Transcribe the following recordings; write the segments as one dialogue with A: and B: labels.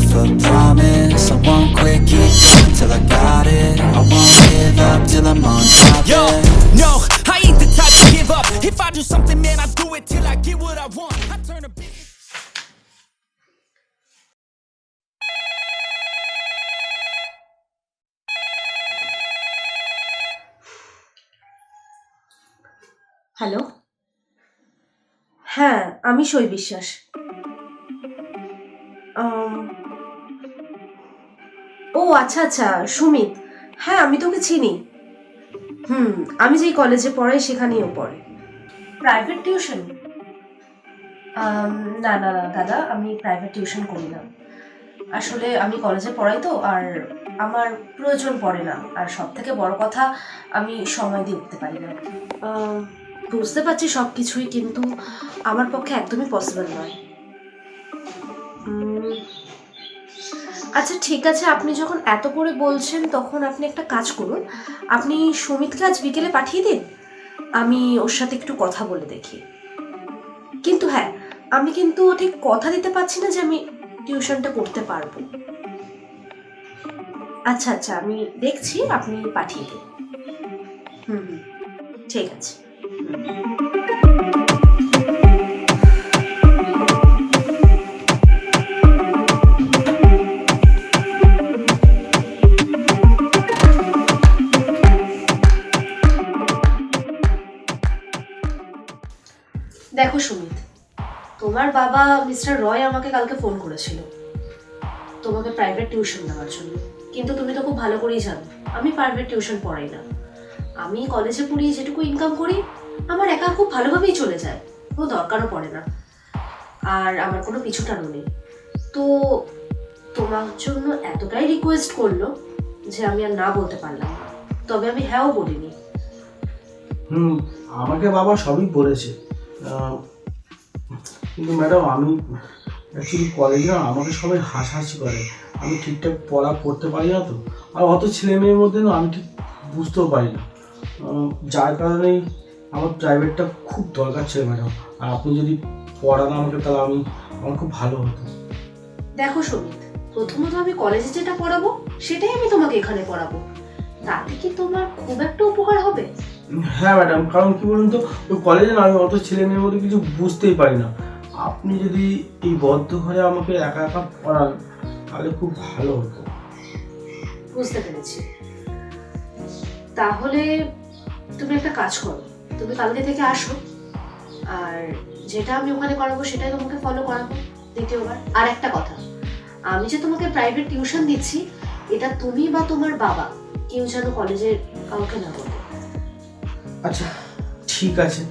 A: myself a promise. I won't quit, keep going till I got it. I won't give up till I'm on top.
B: Yo, no, I ain't the type to give up. If I do something, man, I do it till I get what I want. I turn a big...
C: hello, হ্যাঁ আমি সই বিশ্বাস। ও আচ্ছা আচ্ছা, সুমিত, হ্যাঁ আমি তোকে চিনি। আমি যেই কলেজে পড়াই সেখানেও পড়ে। Private tuition? না না না দাদা, আমি প্রাইভেট টিউশন করি না। আসলে আমি কলেজে পড়াই তো, আর আমার প্রয়োজন পড়ে না, আর সব থেকে বড় কথা আমি সময় দিয়ে উঠতে পারি না। বুঝতে পারছি সব কিছুই, কিন্তু আমার পক্ষে একদমই পসিবল নয়। আচ্ছা ঠিক আছে, আপনি যখন এত করে বলছেন তখন আপনি একটা কাজ করুন, আপনি সুমিতকে আজ বিকেলে পাঠিয়ে দিন, আমি ওর সাথে একটু কথা বলে দেখি। কিন্তু হ্যাঁ, আমি কিন্তু ঠিক কথা দিতে পারছি না যে আমি টিউশনটা করতে পারবো। আচ্ছা আচ্ছা, আমি দেখছি, আপনি পাঠিয়ে দিন। ঠিক আছে। দেখো সুমিত, তোমার বাবা মিস্টার রয় আমাকে কালকে ফোন করেছিল তোমাকে প্রাইভেট টিউশন দেওয়ার জন্য, কিন্তু তুমি তো খুব ভালো করেই জানো আমি প্রাইভেট টিউশন পড়াই না। আমি কলেজে পড়ি, যেটুকু ইনকাম করি আমার একা খুব ভালোভাবেই চলে যায়, কোনো দরকারও পড়ে না, আর আমার কোনো পিছুটানও নেই। তো তোমার জন্য এতটাই রিকোয়েস্ট করলো যে আমি আর না বলতে পারলাম না, তবে আমি হ্যাঁও বলিনি।
D: আমাকে বাবা সবই বলেছে, কিন্তু ম্যাডাম আমি অ্যাকচুয়ালি কলেজে না আমাকে সবাই হাসাহাসি করে, আমি ঠিকঠাক পড়া পড়তে পারি না তো, আর অত ছেলে মেয়ের মধ্যে না আমি ঠিক বুঝতেও পারি না, যার কারণেই আমার প্রাইভেটটা খুব দরকার ছিল ম্যাডাম। আর আপনি যদি পড়ান আমাকে তাহলে আমার খুব ভালো হতো।
C: দেখো সুমিত, প্রথমত আমি কলেজে যেটা পড়াবো সেটাই আমি তোমাকে এখানে পড়াবো, তাতে কি তোমার খুব একটা উপকার হবে?
D: হ্যাঁ ম্যাডাম, কারণ কি বলুন তো, ওই কলেজে না আমি অত ছেলে মেয়ের মধ্যে কিছু বুঝতেই পারি না, আপনি যদি এই বদ্ধ ঘরে আমাকে একা একা পড়ান তাহলে খুব ভালো হতো।
C: বুঝতে পেরেছি, তাহলে তুমি একটা কাজ করো, তুমি কালকে থেকে আসো, আর যেটা আমি ওখানে করাবো সেটাই তোমাকে ফলো করাবো দ্বিতীয়বার। আর একটা কথা, আমি যে তোমাকে প্রাইভেট টিউশন দিচ্ছি এটা তুমি বা তোমার বাবা কেউ যেন কলেজের কাউকে না বলে।
D: আচ্ছা ঠিক আছে,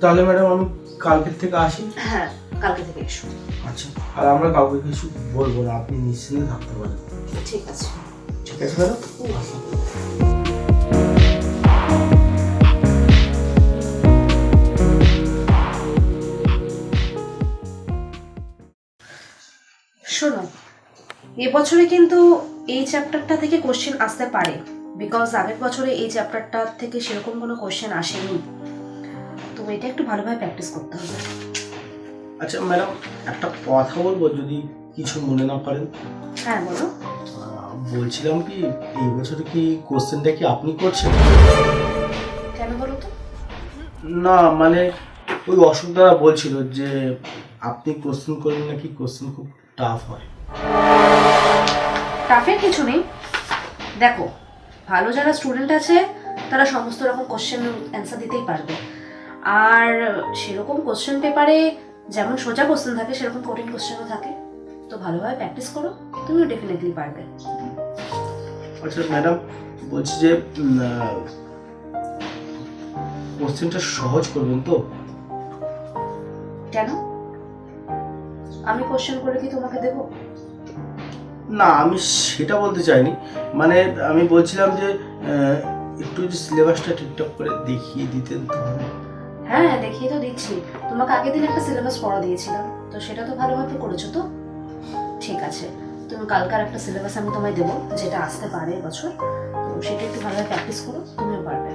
D: তাহলে ম্যাডাম আমি কালকের থেকে আসি।
C: হ্যাঁ, কালকে থেকে এসো।
D: আচ্ছা, আর আমরা কাউকে কিছু বলবো না, আপনি নিশ্চিন্তে থাকতে পারেন।
C: ঠিক আছে।
D: ঠিক আছে ম্যাডাম।
C: শোনো, এবছরে কিন্তু এই চ্যাপ্টারটা থেকে কোশ্চেন আসতে পারে, বিকজ আগের বছরে এই চ্যাপ্টারটা থেকে সেরকম কোনো কোশ্চেন আসেনি, তো এটা একটু ভালোভাবে প্র্যাকটিস করতে হবে।
D: আচ্ছা ম্যাডাম, একটা কথা বলবো যদি কিছু মনে না করেন?
C: হ্যাঁ বলো।
D: বলছিলাম কি, এই বছরে কি কোশ্চেনটা কি আপনি করছেন?
C: কেন বলো তো?
D: না মানে ওই অশোক দ্বারা বলছিল যে আপনি কোশ্চেন করলে নাকি কোশ্চেন খুব টাফ হয়।
C: টাফের কিছু নেই, দেখো ভালো যারা স্টুডেন্ট আছে তারা সমস্ত রকম কোশ্চেনের অ্যান্সার দিতেই পারবে, আর সেরকম কোশ্চেন পেপারে যেমন সোজা কোশ্চেন থাকে সেরকম কঠিন কোশ্চেনও থাকে, তো ভালোভাবে প্র্যাকটিস করো, তুমিও ডেফিনেটলি পারবে।
D: আচ্ছা ম্যাডাম, বলছি যে কোশ্চেনটা সহজ করবেন তো?
C: কেন, আমি কোশ্চেন করে কি তোমাকে দেবো?
D: না আমি সেটা বলতে চাইনি, মানে আমি বলছিলাম যে একটু যদি সিলেবাসটা ঠিকঠাক করে দেখিয়ে দিতেন তাহলে।
C: হ্যাঁ দেখিয়ে তো দিচ্ছি, তোমাকে আগের দিন একটা সিলেবাস পড়া দিয়েছিলাম, তো সেটা তো ভালোভাবে করেছো তো? ঠিক আছে, তুমি কালকার একটা সিলেবাস আমি তোমায় দেবো যেটা আসতে পারে এবছর, তো সেটা একটু ভালোভাবে প্র্যাকটিস করো, তুমিও পারবে।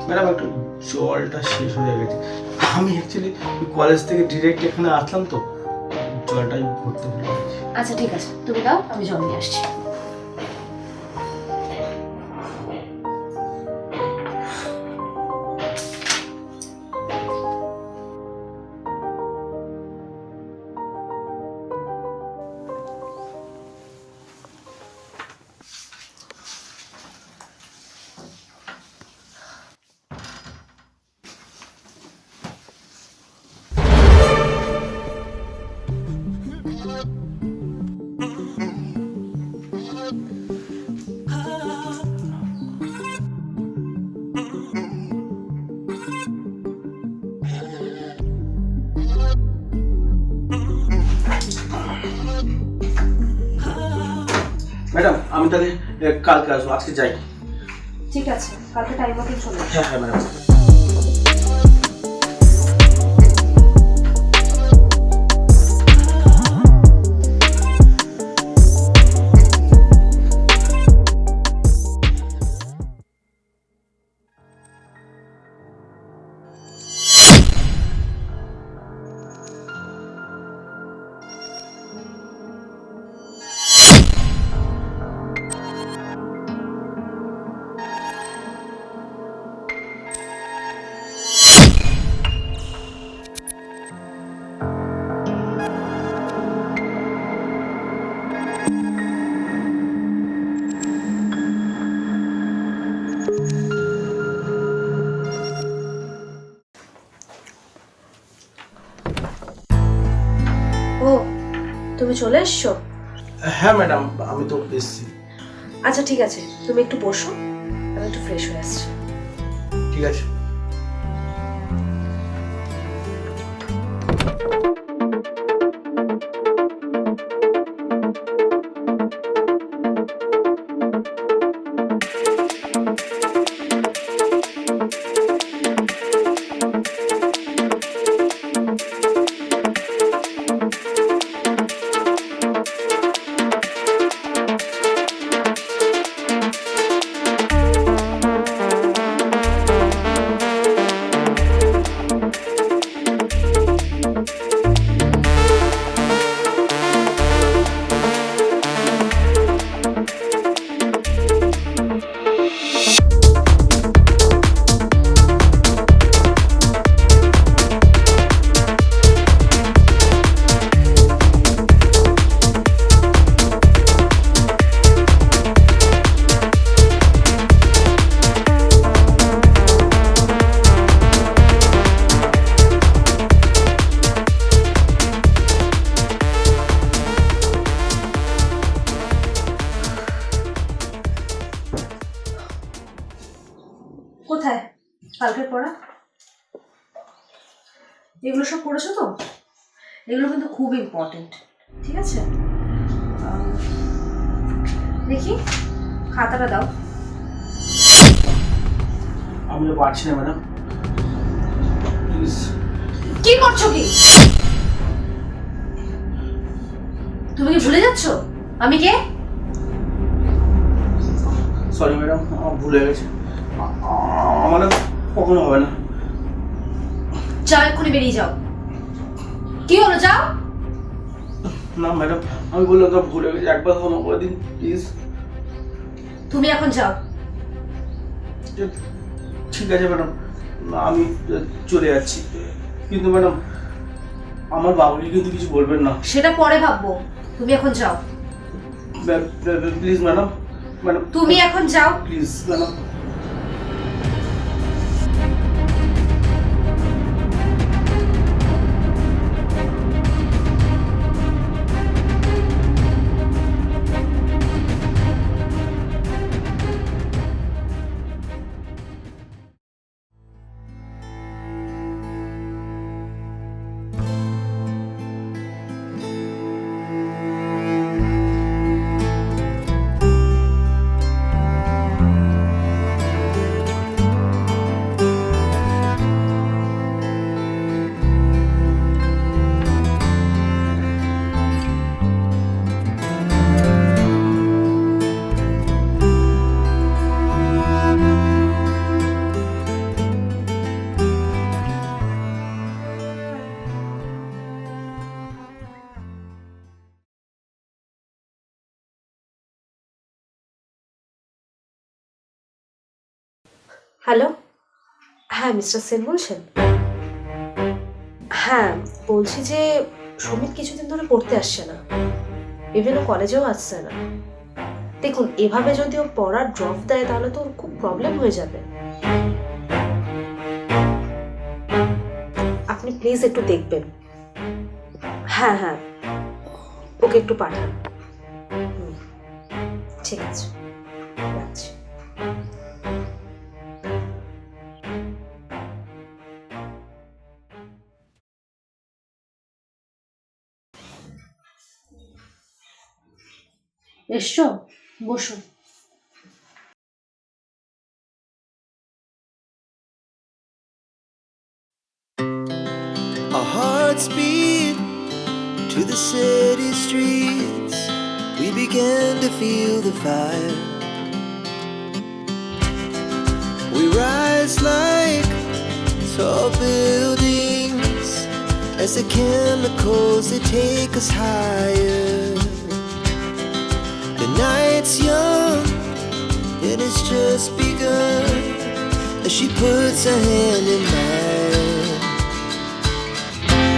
D: ম্যাডাম একটু জলটা শেষ হয়ে গেছে, আমি অ্যাকচুয়ালি কলেজ থেকে ডিরেক্ট এখানে আসলাম তো, জলটাই ভরতে ভুলে গেছি।
C: আচ্ছা ঠিক আছে, তুমি দাও, আমি জল নিয়ে আসছি।
D: ম্যাডাম আমি তাহলে কালকে আসবো, আজকে যাই।
C: ঠিক আছে, কালকে টাইম মতো চলে আসো।
D: হ্যাঁ হ্যাঁ ম্যাডাম।
C: ও, তুমি চলে এসছো?
D: হ্যাঁ ম্যাডাম, আমি তো এসছি।
C: আচ্ছা ঠিক আছে, তুমি একটু বসো, আমি একটু ফ্রেশ হয়ে আসছি।
D: ঠিক আছে।
C: কোথায় কালকের পড়া? এগুলো সব পড়েছো তো? এগুলো কিন্তু খুব ইম্পর্টেন্ট, ঠিক আছে? দেখি খাতাটা দাও।
D: আমি পারছি না ম্যাডাম, প্লিজ।
C: কি করছো কি? তুমি কি ভুলে যাচ্ছ আমি কে?
D: সরি ম্যাডাম, আমার ভুলে গেছে। আমার কখনো হবে না।
C: যাও, এক্ষুনি বেরিয়ে যাও। কি হলো, যাও।
D: না ম্যাডাম, আমি বললাম তো ভুলে গেছি, একবার ক্ষমা করে দিন প্লিজ।
C: তুমি এখন যাও।
D: ঠিক আছে ম্যাডাম, আমি চলে যাচ্ছি, কিন্তু ম্যাডাম আমার বাবাকে কিন্তু কিছু বলবেন না।
C: সেটা পরে ভাববো, তুমি এখন যাও।
D: প্লিজ ম্যাডাম, ম্যাডাম
C: তুমি এখন যাও।
D: Please madam.
C: হ্যালো, হ্যাঁ মিস্টার সেন বলছেন? হ্যাঁ, বলছি যে সুমিত কিছুদিন ধরে পড়তে আসছে না, বিভিন্ন কলেজেও আসছে না। দেখুন, এভাবে যদি ও পড়ার ড্রপ দেয় তাহলে তো ওর খুব প্রবলেম হয়ে যাবে। আপনি প্লিজ একটু দেখবেন। হ্যাঁ হ্যাঁ, ওকে একটু পাঠান। হুম, ঠিক আছে, রাখছি। এসছো? বসো।
E: Our hearts beat to the city streets. We began to feel the fire. We rise like tall buildings as the chemicals they take us higher. The night's young and it's just begun as she puts her hand in mine.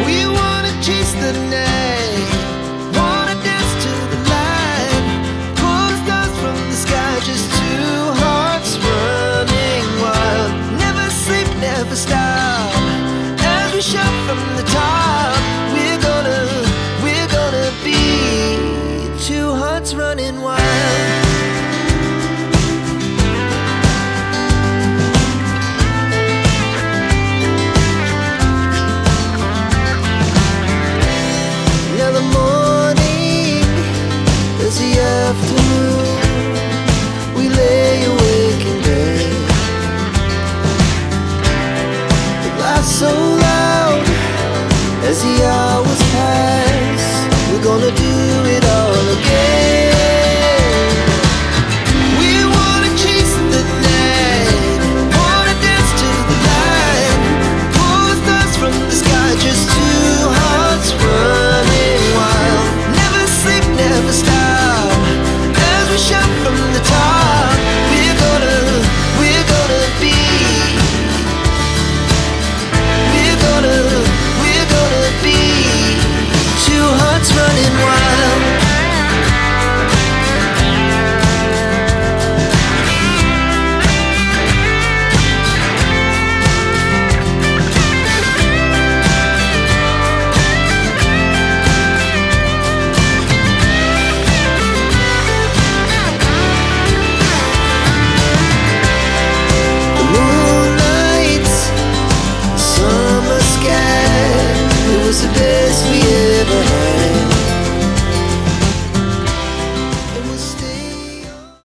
E: We wanna chase the night, wanna dance to the light, pull stars from the sky, just two hearts running wild. Never sleep, never stop, as we shout from the top. We're gonna be two hearts running wild. Now the morning is the afternoon. We lay awake in bed. The laugh so loud as the hours pass. We're gonna do it all again. We wanna chase the night, wanna dance to the light, pull stars from the sky, just two hearts running wild. Never sleep, never stop, as we shout from the top. We're gonna be, we're gonna be two hearts running wild. The moonlight, summer sky, it was the best we